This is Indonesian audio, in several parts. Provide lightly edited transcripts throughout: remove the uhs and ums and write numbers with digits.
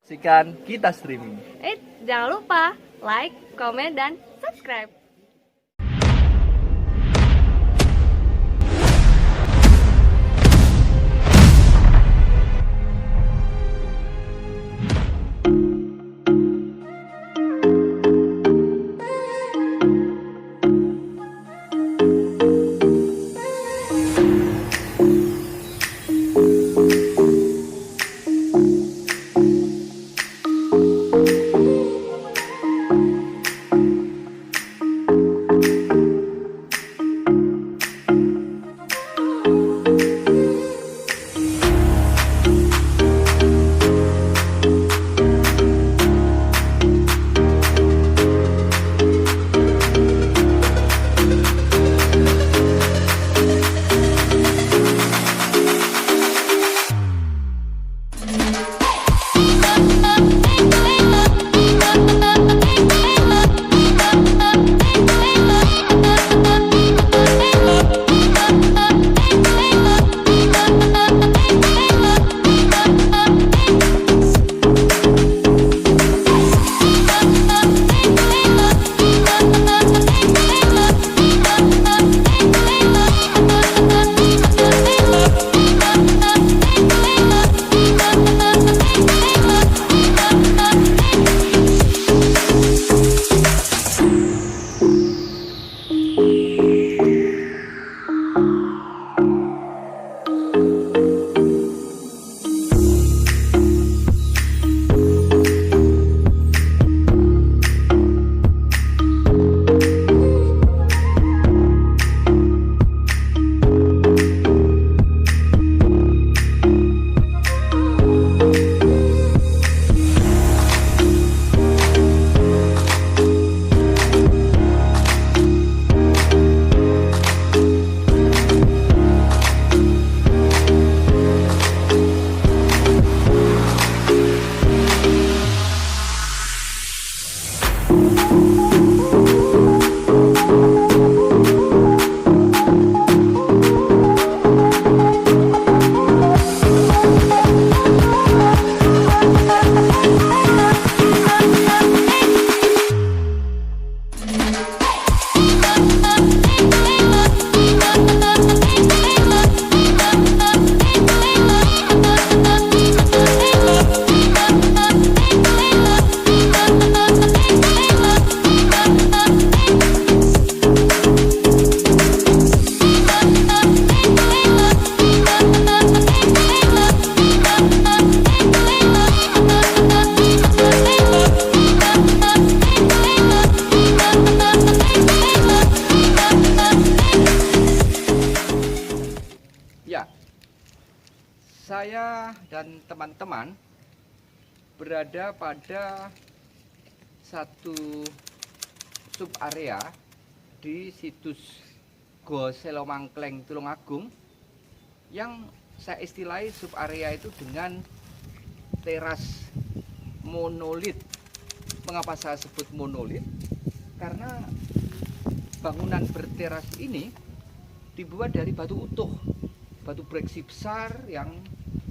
Saksikan kita streaming. Jangan lupa like, komen, dan subscribe. Saya dan teman-teman berada pada satu sub area di situs Go Selomangkleng Tulungagung yang saya istilahi sub area itu dengan teras monolit. Mengapa saya sebut monolit? Karena bangunan berteras ini dibuat dari batu utuh, batu breksi besar yang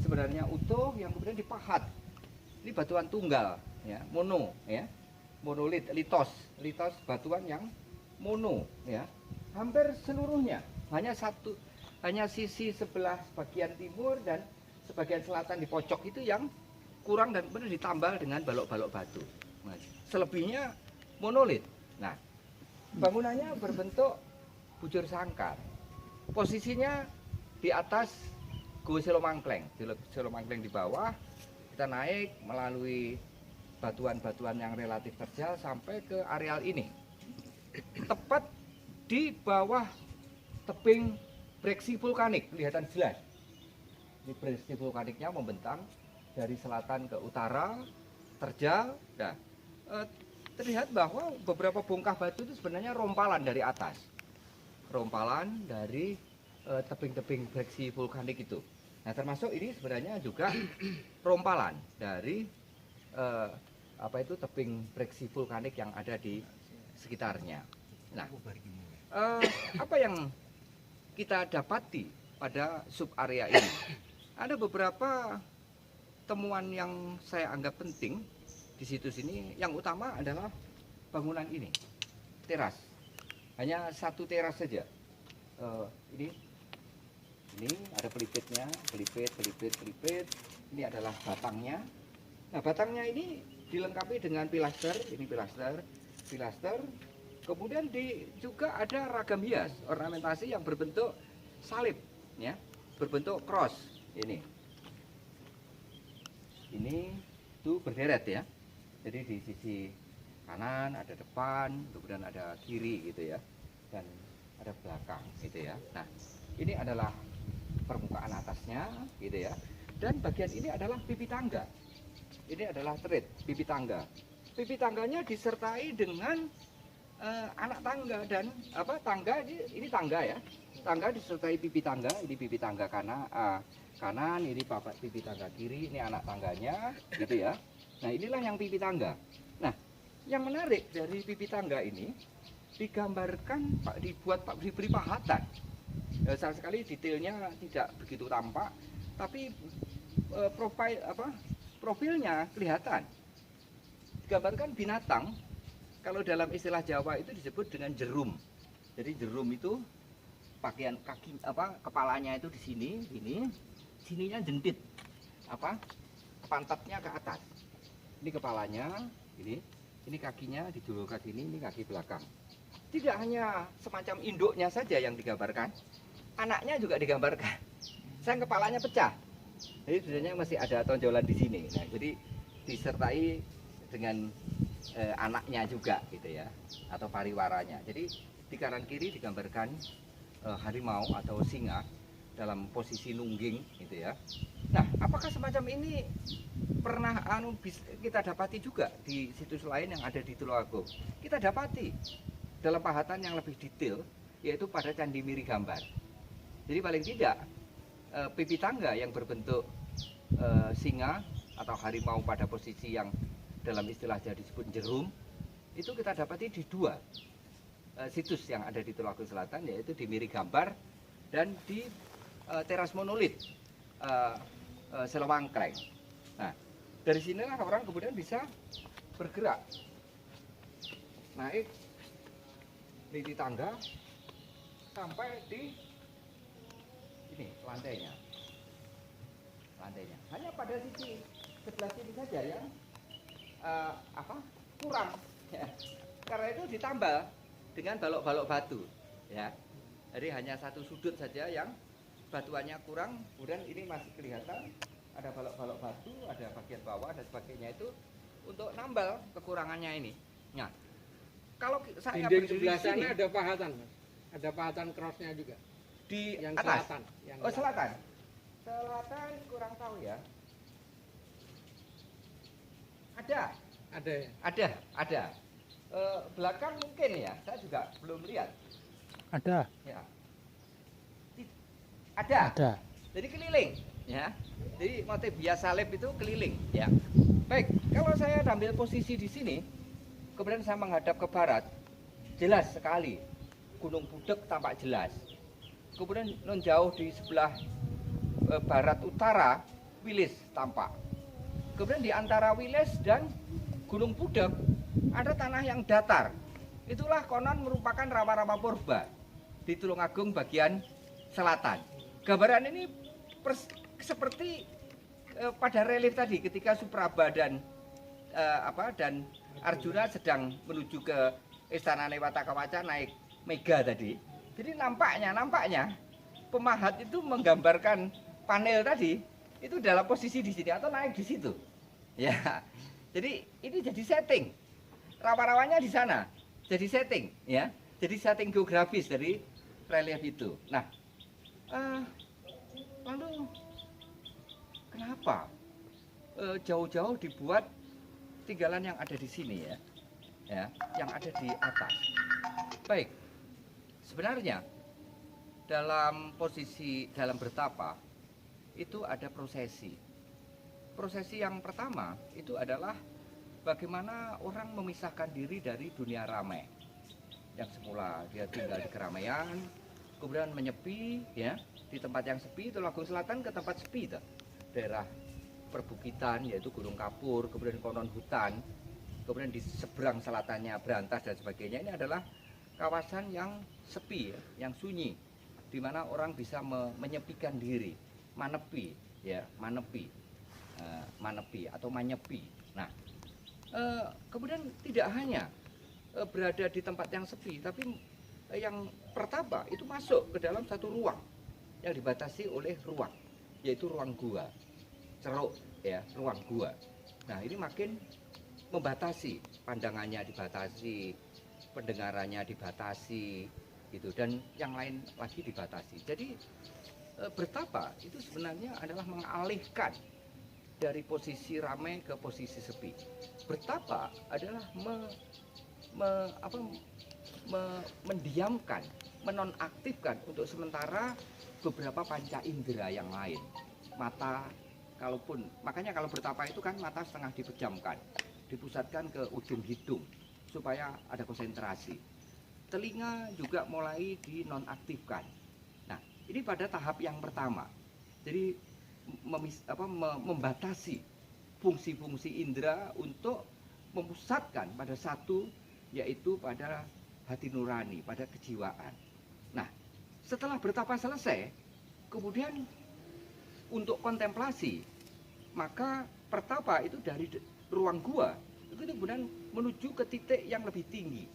sebenarnya utuh yang kemudian dipahat. Ini batuan tunggal, ya, mono, ya, monolit, litos batuan yang mono, ya, hampir seluruhnya, hanya sisi sebelah bagian timur dan sebagian selatan di pojok itu yang kurang dan kemudian ditambal dengan balok-balok batu. Nah, selebihnya monolit. Nah, bangunannya berbentuk bujur sangkar. Posisinya di atas Go Selomangkleng, Selomangkleng di bawah. Kita naik melalui batuan-batuan yang relatif terjal sampai ke areal ini. Tepat di bawah tebing breksi vulkanik, kelihatan jelas. Ini breksi vulkaniknya membentang dari selatan ke utara, terjal. Nah, terlihat bahwa beberapa bongkah batu itu sebenarnya rompalan dari atas. Rompalan dari tebing-tebing breksi vulkanik itu. Nah, termasuk ini sebenarnya juga rompalan dari apa itu tebing breksi vulkanik yang ada di sekitarnya. Nah, apa yang kita dapati pada sub area ini? Ada beberapa temuan yang saya anggap penting di situs ini. Yang utama adalah bangunan ini, teras. Hanya satu teras saja. Ini ada pelipitnya, pelipit. Ini adalah batangnya. Nah, batangnya ini dilengkapi dengan pilaster. Ini pilaster. Kemudian juga ada ragam hias, ornamentasi yang berbentuk salib, ya, berbentuk cross. Ini tuh berderet ya. Jadi di sisi kanan ada depan, kemudian ada kiri gitu ya, dan ada belakang gitu ya. Nah, ini adalah permukaan atasnya gitu ya, dan bagian ini adalah pipi tangga. Ini adalah tread pipi tangga. Pipi tangganya disertai dengan anak tangga dan tangga ini tangga ya. Tangga disertai pipi tangga. Ini pipi tangga kanan, ini pipi tangga kiri, ini anak tangganya gitu ya. Nah, inilah yang pipi tangga. Nah, yang menarik dari pipi tangga ini digambarkan diberi pahatan. Sayang sekali detailnya tidak begitu tampak, tapi profilnya kelihatan. Digambarkan binatang, kalau dalam istilah Jawa itu disebut dengan jerum. Jadi jerum itu bagian kepalanya itu di sini, sininya jentit, pantatnya ke atas. Ini kepalanya, ini kakinya dijulurkan sini, ini kaki belakang. Tidak hanya semacam induknya saja yang digambarkan, anaknya juga digambarkan. Sayang kepalanya pecah. Jadi sebenarnya masih ada tonjolan di sini. Nah, jadi disertai dengan anaknya juga gitu ya, atau pariwaranya. Jadi di kanan kiri digambarkan harimau atau singa dalam posisi nungging gitu ya. Nah, apakah semacam ini pernah kita dapati juga di situs lain yang ada di Tulungagung? Kita dapati dalam pahatan yang lebih detail, yaitu pada Candi Miri Gambar. Jadi paling tidak pipi tangga yang berbentuk singa atau harimau pada posisi yang dalam istilah Jawa disebut jerum, itu kita dapati di dua situs yang ada di Tulungagung Selatan, yaitu di Miri Gambar dan di teras monolit Selewangkleng. Nah, dari sinilah orang kemudian bisa bergerak naik di tangga sampai di ini lantainya. Hanya pada sisi sebelah sini saja yang kurang ya. Karena itu ditambal dengan balok-balok batu ya. Jadi hanya satu sudut saja yang batuannya kurang, kemudian ini masih kelihatan ada balok-balok batu, ada bagian bawah dan sebagainya, itu untuk nambal kekurangannya ini. Nah, kalau saya dinding sebelah sana ada pahatan, Mas. Ada pahatan crossnya juga di yang atas. selatan. Selatan kurang tahu ya. Ada. Belakang mungkin ya, saya juga belum lihat. Ada. Ya. Ada. Jadi keliling, ya. Jadi motif bias salib itu keliling, ya. Baik, kalau saya ambil posisi di sini, kemudian saya menghadap ke barat, jelas sekali Gunung Budek tampak jelas. Kemudian non jauh di sebelah barat utara, Wilis tampak. Kemudian di antara Wilis dan Gunung Budek ada tanah yang datar. Itulah konon merupakan rawa-rawa purba di Tulungagung bagian selatan. Gambaran ini seperti pada relief tadi ketika Supraba dan Arjuna sedang menuju ke Istana Newata Kawaca naik Mega tadi. Jadi nampaknya pemahat itu menggambarkan panel tadi itu dalam posisi di sini atau naik di situ. Ya. Jadi ini jadi setting. Rawa-rawanya di sana. Jadi setting, ya. Jadi setting geografis dari relief itu. Nah, lalu kenapa jauh-jauh dibuat tinggalan yang ada di sini ya, yang ada di atas. Baik, sebenarnya dalam posisi dalam bertapa itu ada prosesi. Prosesi yang pertama itu adalah bagaimana orang memisahkan diri dari dunia ramai. Yang semula dia tinggal di keramaian, kemudian menyepi ya, di tempat yang sepi, itu Tulungagung Selatan ke tempat sepi itu. Daerah perbukitan yaitu Gunung Kapur, kemudian konon hutan, kemudian di seberang selatannya Brantas dan sebagainya. Ini adalah kawasan yang sepi ya, yang sunyi, di mana orang bisa menyepikan diri, manepi ya, manepi atau manyepi. Nah, kemudian tidak hanya berada di tempat yang sepi, tapi yang pertama itu masuk ke dalam satu ruang yang dibatasi oleh ruang, yaitu ruang gua, ceruk ya, ruang gua. Nah, ini makin membatasi, pandangannya dibatasi, pendengarannya dibatasi gitu, dan yang lain lagi dibatasi. Jadi bertapa itu sebenarnya adalah mengalihkan dari posisi ramai ke posisi sepi. Bertapa adalah mendiamkan, menonaktifkan untuk sementara beberapa panca indera yang lain. Mata, kalaupun makanya kalau bertapa itu kan mata setengah dipejamkan, dipusatkan ke ujung hidung supaya ada konsentrasi. Telinga juga mulai dinonaktifkan. Nah, ini pada tahap yang pertama. Jadi membatasi fungsi-fungsi indera untuk memusatkan pada satu, yaitu pada hati nurani, pada kejiwaan. Nah, setelah bertapa selesai, kemudian untuk kontemplasi, maka pertapa itu dari ruang gua itu kemudian menuju ke titik yang lebih tinggi.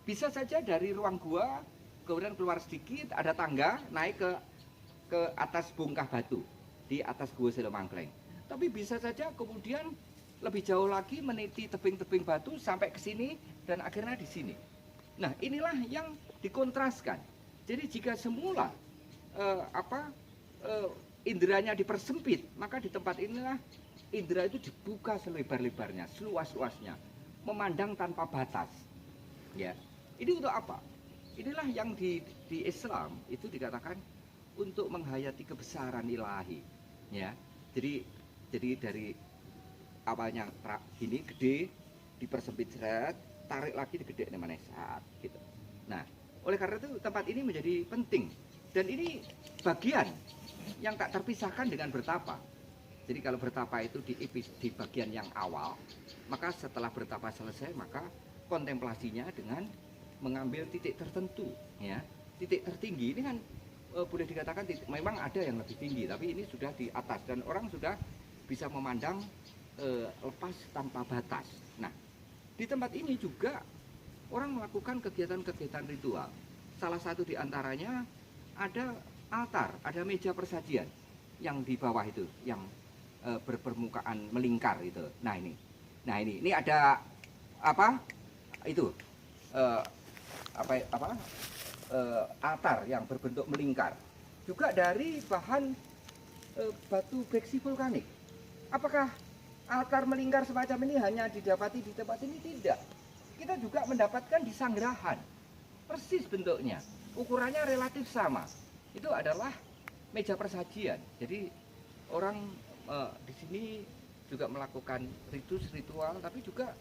Bisa saja dari ruang gua kemudian keluar sedikit, ada tangga naik ke atas bongkah batu di atas Gua Selomangkleng. Tapi bisa saja kemudian lebih jauh lagi meniti tebing-tebing batu sampai ke sini dan akhirnya di sini. Nah, inilah yang dikontraskan. Jadi jika semula inderanya dipersempit, maka di tempat inilah indera itu dibuka selebar-lebarnya, seluas-luasnya, memandang tanpa batas. Ya, ini untuk apa? Inilah yang di Islam itu dikatakan untuk menghayati kebesaran ilahi. Ya, jadi dari awalnya gini gede, dipersempit seret, tarik lagi digede nih manis gitu. Nah, oleh karena itu tempat ini menjadi penting, dan ini bagian yang tak terpisahkan dengan bertapa. Jadi kalau bertapa itu di bagian yang awal, maka setelah bertapa selesai, maka kontemplasinya dengan mengambil titik tertentu, ya, titik tertinggi. Ini kan boleh dikatakan memang ada yang lebih tinggi, tapi ini sudah di atas dan orang sudah bisa memandang lepas tanpa batas. Nah, di tempat ini juga orang melakukan kegiatan-kegiatan ritual. Salah satu di antaranya ada altar, ada meja persajian yang di bawah itu, yang berpermukaan melingkar itu. Nah ini ada apa? Itu altar yang berbentuk melingkar. Juga dari bahan batu breksi vulkanik. Apakah altar melingkar semacam ini hanya didapati di tempat ini? Tidak. Kita juga mendapatkan di Sanggerahan. Persis bentuknya, ukurannya relatif sama. Itu adalah meja persajian. Jadi orang di sini juga melakukan ritual, tapi juga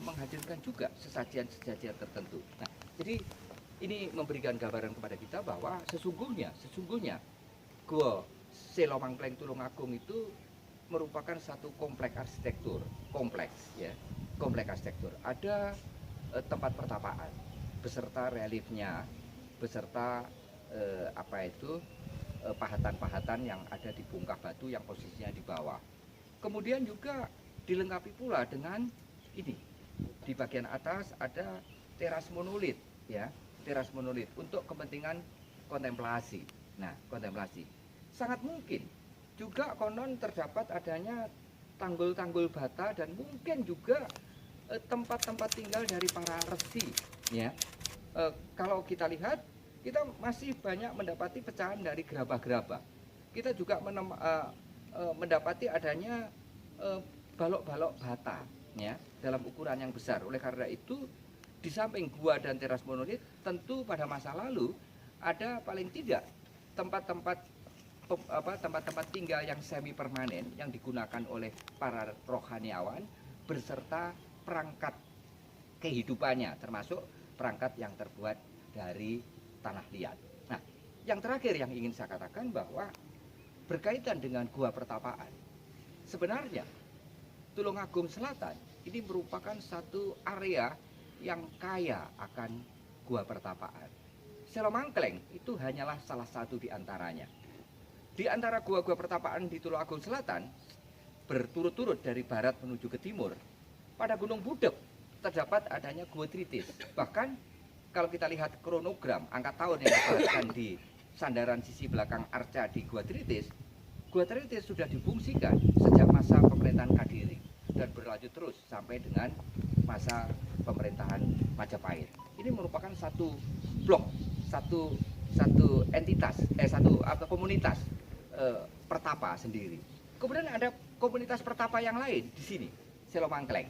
menghadirkan juga sesajian-sesajian tertentu. Nah, jadi ini memberikan gambaran kepada kita bahwa sesungguhnya Gua Selomangkleng Tulungagung itu merupakan satu kompleks arsitektur, kompleks arsitektur. Ada tempat pertapaan beserta reliefnya, beserta pahatan-pahatan yang ada di bongkah batu yang posisinya di bawah. Kemudian juga dilengkapi pula dengan ini, di bagian atas ada teras monolit, ya, teras monolit untuk kepentingan kontemplasi. Nah, kontemplasi sangat mungkin juga konon terdapat adanya tanggul-tanggul bata dan mungkin juga tempat-tempat tinggal dari para resi, ya. Kalau kita lihat, kita masih banyak mendapati pecahan dari gerabah-gerabah. Kita juga mendapati adanya balok-balok bata, ya, dalam ukuran yang besar. Oleh karena itu, di samping gua dan teras monolit, tentu pada masa lalu ada paling tidak tempat-tempat tempat-tempat tinggal yang semi permanen yang digunakan oleh para rohaniawan beserta perangkat kehidupannya, termasuk perangkat yang terbuat dari tanah liat. Nah, yang terakhir yang ingin saya katakan bahwa berkaitan dengan gua pertapaan, sebenarnya Tulungagung Selatan ini merupakan satu area yang kaya akan gua pertapaan. Selomangkleng itu hanyalah salah satu di antaranya. Di antara gua-gua pertapaan di Tulungagung Selatan, berturut-turut dari barat menuju ke timur, pada Gunung Budek terdapat adanya Gua Tritis. Bahkan kalau kita lihat kronogram angka tahun yang dijelaskan di sandaran sisi belakang arca di Gua Tritis sudah difungsikan sejak masa pemerintahan Kadiri dan berlanjut terus sampai dengan masa pemerintahan Majapahit. Ini merupakan satu blok, satu entitas, komunitas pertapa sendiri. Kemudian ada komunitas pertapa yang lain di sini, Selomangkleng.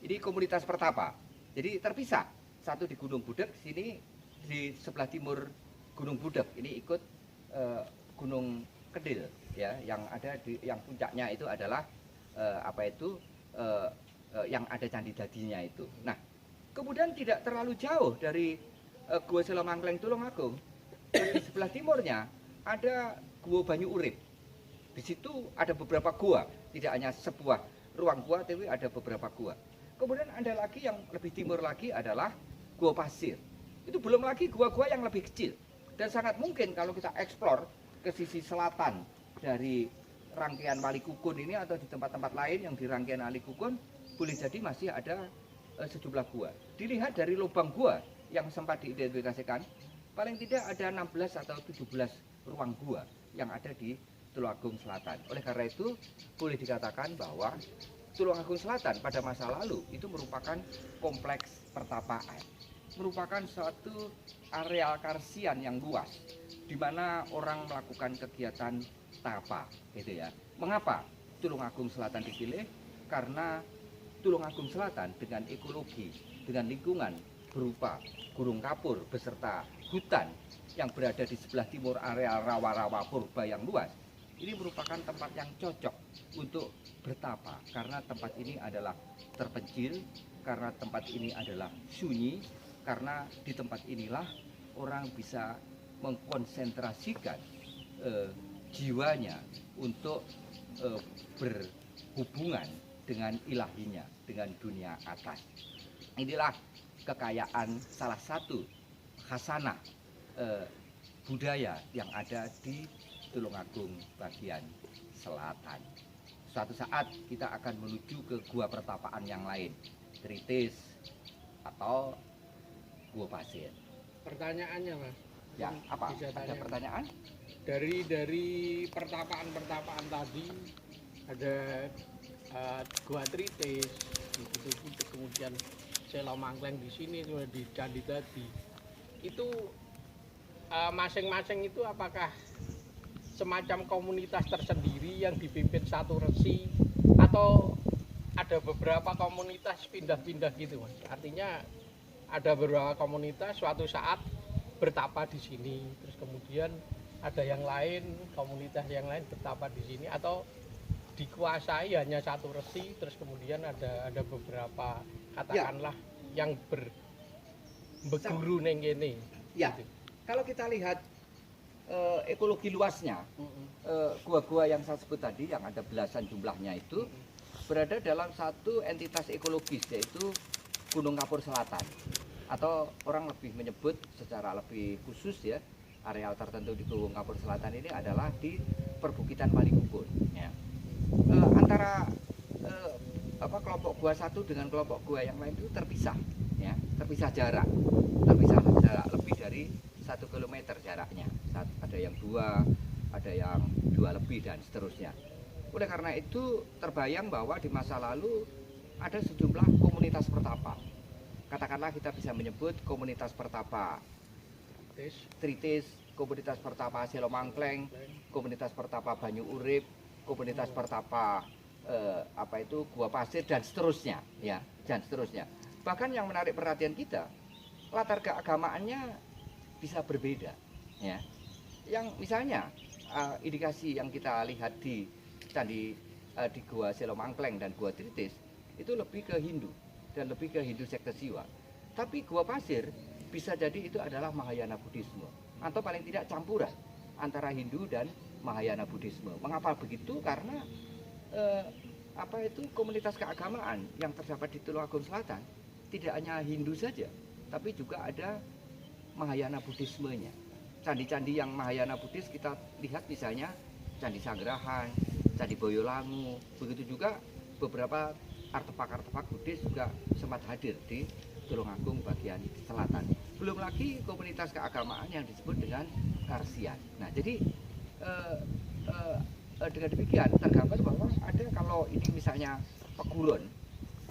Ini komunitas pertapa. Jadi terpisah. Satu di Gunung Budek, sini di sebelah timur Gunung Budek. Ini ikut Gunung Kedil, ya, yang ada yang puncaknya itu adalah yang ada candi dadinya itu. Nah, kemudian tidak terlalu jauh dari Gua Selomangkleng Tulungagung. Di sebelah timurnya ada Gua Banyu Urip. Di situ ada beberapa gua, tidak hanya sebuah ruang gua, tapi ada beberapa gua. Kemudian ada lagi yang lebih timur lagi adalah Gua Pasir. Itu belum lagi gua-gua yang lebih kecil. Dan sangat mungkin kalau kita eksplor ke sisi selatan dari rangkaian Wali Kukun ini atau di tempat-tempat lain yang di rangkaian Wali Kukun, boleh jadi masih ada sejumlah gua. Dilihat dari lubang gua yang sempat diidentifikasikan, paling tidak ada 16 atau 17 ruang gua yang ada di Tulungagung Selatan. Oleh karena itu, boleh dikatakan bahwa Tulungagung Selatan pada masa lalu itu merupakan kompleks pertapaan, merupakan suatu areal karsian yang luas, di mana orang melakukan kegiatan tapa, gitu ya. Mengapa Tulungagung Selatan dipilih? Karena Tulungagung Selatan dengan ekologi, dengan lingkungan berupa gunung kapur beserta hutan yang berada di sebelah timur areal rawa-rawa purba yang luas, ini merupakan tempat yang cocok untuk bertapa karena tempat ini adalah terpencil, karena tempat ini adalah sunyi, karena di tempat inilah orang bisa mengkonsentrasikan jiwanya untuk berhubungan dengan ilahinya, dengan dunia atas. Inilah kekayaan salah satu khasanah budaya yang ada di Tulungagung bagian selatan. Suatu saat kita akan menuju ke gua pertapaan yang lain, Tritis atau Gua Pasir. Pertanyaannya, Mas. Ya, apa? Bisa Ada tanya. pertanyaan? Dari pertapaan-pertapaan tadi ada Gua Tritis, di Gunung Budek, kemudian Selomangkleng di sini, kemudian di Candi Dadi. Itu masing-masing itu apakah semacam komunitas tersendiri yang dipimpin satu resi atau ada beberapa komunitas pindah-pindah gitu, Mas? Artinya ada beberapa komunitas suatu saat bertapa di sini, terus kemudian ada yang lain, komunitas yang lain bertapa di sini, atau dikuasai hanya satu resi, terus kemudian ada beberapa katakanlah yang berguru neng kene. Ya, kalau kita lihat ekologi luasnya, gua-gua yang saya sebut tadi yang ada belasan jumlahnya itu berada dalam satu entitas ekologis, yaitu Gunung Kapur Selatan, atau orang lebih menyebut secara lebih khusus ya, areal tertentu di Gunung Kapur Selatan ini adalah di perbukitan Wali Kukun ya. Antara kelompok gua satu dengan kelompok gua yang lain itu terpisah ya, terpisah jarak lebih dari 1 kilometer jaraknya. Ada yang 2, ada yang 2 lebih dan seterusnya. Oleh karena itu terbayang bahwa di masa lalu ada sejumlah komunitas pertapa. Katakanlah kita bisa menyebut komunitas pertapa Tritis, komunitas pertapa Selomangkleng, komunitas pertapa Banyu Urip, komunitas pertapa Gua Pasir dan seterusnya ya, dan seterusnya. Bahkan yang menarik perhatian kita, latar keagamaannya bisa berbeda ya. yang misalnya indikasi yang kita lihat di candi di Gua Selomangkleng dan Gua Tritis itu lebih ke Hindu dan lebih ke Hindu sekte Siwa. Tapi Gua Pasir bisa jadi itu adalah Mahayana Buddhisme atau paling tidak campuran antara Hindu dan Mahayana Buddhisme. Mengapa begitu? Karena komunitas keagamaan yang terdapat di Tulungagung Selatan tidak hanya Hindu saja, tapi juga ada Mahayana Buddhismenya. Candi-candi yang Mahayana Buddhis kita lihat misalnya Candi Sanggrahan, Candi Boyolangu, begitu juga beberapa artefak-artefak Buddhis juga sempat hadir di Tulungagung bagian selatan. Belum lagi komunitas keagamaan yang disebut dengan Karsian. Nah, jadi dengan demikian tergambar bahwa ada, kalau ini misalnya pekulon,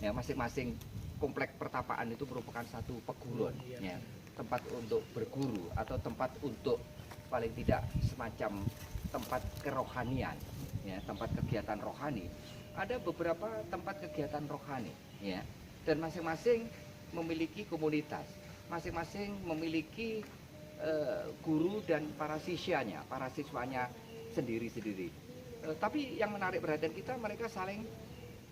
ya masing-masing komplek pertapaan itu merupakan satu pekulon, ya, tempat untuk berguru atau tempat untuk paling tidak semacam tempat kerohanian, ya, tempat kegiatan rohani. Ada beberapa tempat kegiatan rohani, ya, dan masing-masing memiliki komunitas, masing-masing memiliki guru dan para siswanya sendiri-sendiri. Tapi yang menarik perhatian kita, mereka saling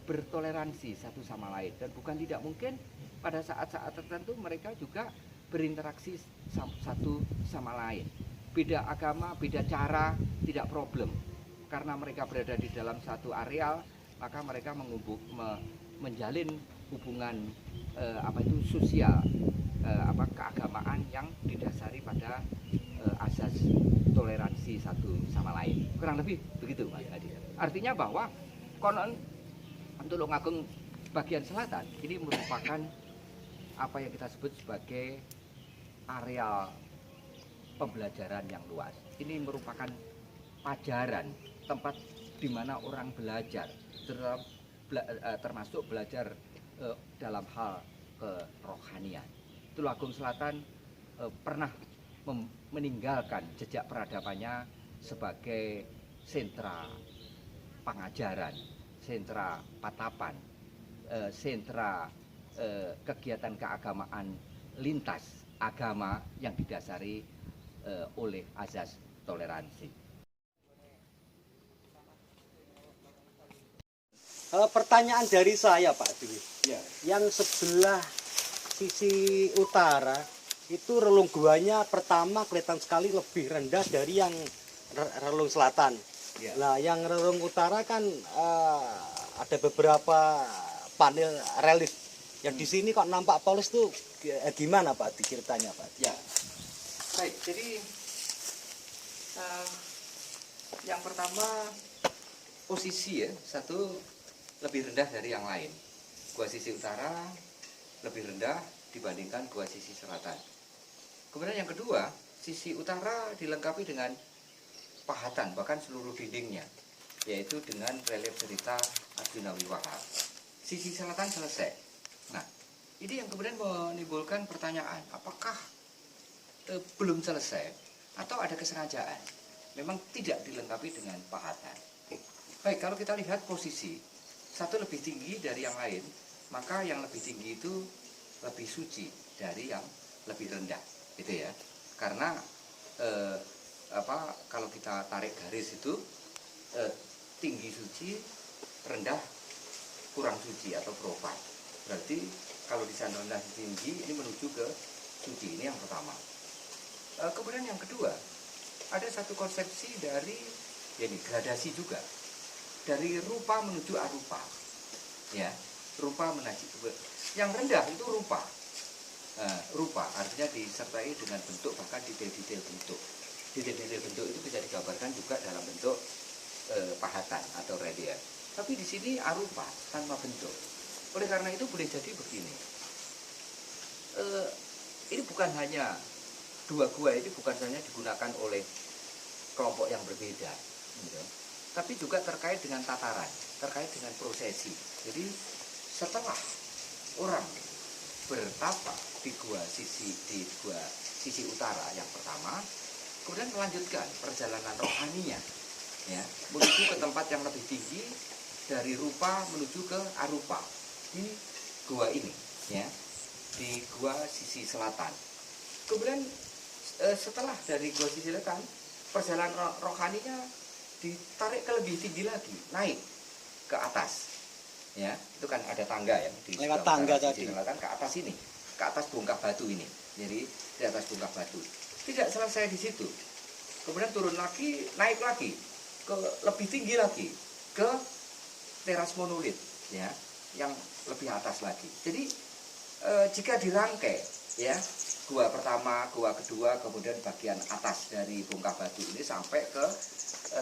bertoleransi satu sama lain, dan bukan tidak mungkin pada saat-saat tertentu mereka juga berinteraksi satu sama lain. Beda agama, beda cara, tidak problem. Karena mereka berada di dalam satu areal, maka mereka menjalin hubungan sosial, keagamaan yang didasari pada asas toleransi satu sama lain. Kurang lebih begitu, Mas Hadi. Artinya bahwa konon Tulungagung bagian selatan ini merupakan apa yang kita sebut sebagai areal pembelajaran yang luas. Ini merupakan pajaran, tempat di mana orang belajar, termasuk belajar dalam hal kerohanian. Tulungagung Selatan pernah meninggalkan jejak peradabannya sebagai sentra pengajaran, sentra patapan, sentra kegiatan keagamaan lintas agama yang didasari oleh azas toleransi. Pertanyaan dari saya, Pak Dwi. Ya. Yang sebelah sisi utara itu relung guanya pertama kelihatan sekali lebih rendah dari yang relung selatan. Ya. Nah, yang relung utara kan ada beberapa panel relief. Yang di sini kok nampak polos tuh gimana, Pak? Ceritanya, Pak? Ya. Baik, jadi yang pertama posisi, ya, satu lebih rendah dari yang lain. Gua sisi utara lebih rendah dibandingkan gua sisi selatan. Kemudian yang kedua, sisi utara dilengkapi dengan pahatan, bahkan seluruh dindingnya, yaitu dengan relief cerita Arjuna Wiwaha. Sisi selatan selesai. Nah, ini yang kemudian menimbulkan pertanyaan, apakah belum selesai atau ada kesengajaan? Memang tidak dilengkapi dengan pahatan. Baik, kalau kita lihat posisi, satu lebih tinggi dari yang lain, maka yang lebih tinggi itu lebih suci dari yang lebih rendah, gitu ya. Karena kalau kita tarik garis itu tinggi suci, rendah kurang suci atau profan. Berarti kalau di sana rendah tinggi, ini menuju ke suci. Ini yang pertama. Kemudian yang kedua, ada satu konsepsi dari gradasi juga, dari rupa menuju arupa, ya, rupa menuju yang rendah itu rupa. Rupa artinya disertai dengan bentuk, bahkan detail-detail bentuk. Detail-detail bentuk itu bisa digambarkan juga dalam bentuk pahatan atau relief. Tapi di sini arupa, tanpa bentuk. Oleh karena itu boleh jadi begini. Ini bukan hanya dua gua, ini bukan hanya digunakan oleh kelompok yang berbeda, gitu, tapi juga terkait dengan tataran, terkait dengan prosesi. Jadi setelah orang bertapa di gua sisi utara yang pertama, kemudian melanjutkan perjalanan rohaninya, ya, menuju ke tempat yang lebih tinggi, dari rupa menuju ke arupa di gua ini, ya, di gua sisi selatan. Kemudian setelah dari gua sisi selatan, perjalanan rohaninya ditarik ke lebih tinggi lagi, naik ke atas. Ya, itu kan ada tangga yang di Lewat tangga tadi. kan ke atas ini, ke atas bongkah batu ini. Jadi di atas bongkah batu. Tidak selesai di situ. Kemudian turun lagi, naik lagi ke lebih tinggi lagi ke teras monolit, ya, yang lebih atas lagi. Jadi jika dirangkai, ya, gua pertama, gua kedua, kemudian bagian atas dari bongkah batu ini sampai ke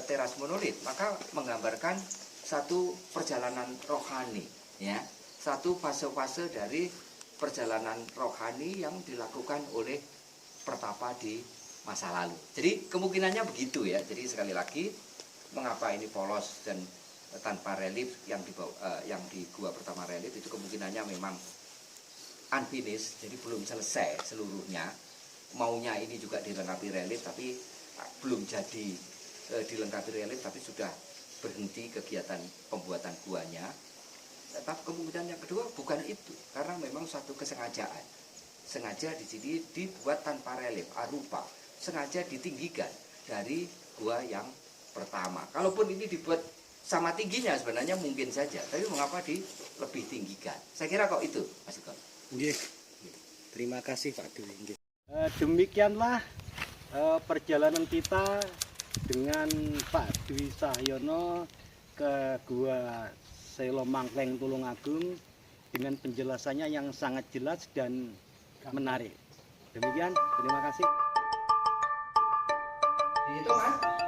teras monolit, maka menggambarkan satu perjalanan rohani, ya, satu fase-fase dari perjalanan rohani yang dilakukan oleh pertapa di masa lalu. Jadi kemungkinannya begitu, ya. Jadi sekali lagi, mengapa ini polos dan tanpa relief, yang di gua pertama relief itu kemungkinannya memang unfinished, jadi belum selesai seluruhnya. Maunya ini juga dilengkapi relief, tapi belum jadi dilengkapi relief, tapi sudah berhenti kegiatan pembuatan guanya. Tapi kemungkinan yang kedua bukan itu, karena memang suatu kesengajaan. Sengaja di sini dibuat tanpa relief, arupa, sengaja ditinggikan dari gua yang pertama. Kalaupun ini dibuat sama tingginya sebenarnya mungkin saja, tapi mengapa lebih tinggikan? Saya kira kok itu, Mas Iko. Nggih. Terima kasih Pak Dwi. Nggih. Demikianlah perjalanan kita dengan Pak Dwi Cahyono ke Gua Selo Mangkleng Tulungagung dengan penjelasannya yang sangat jelas dan menarik. Demikian, terima kasih. Itu Mas.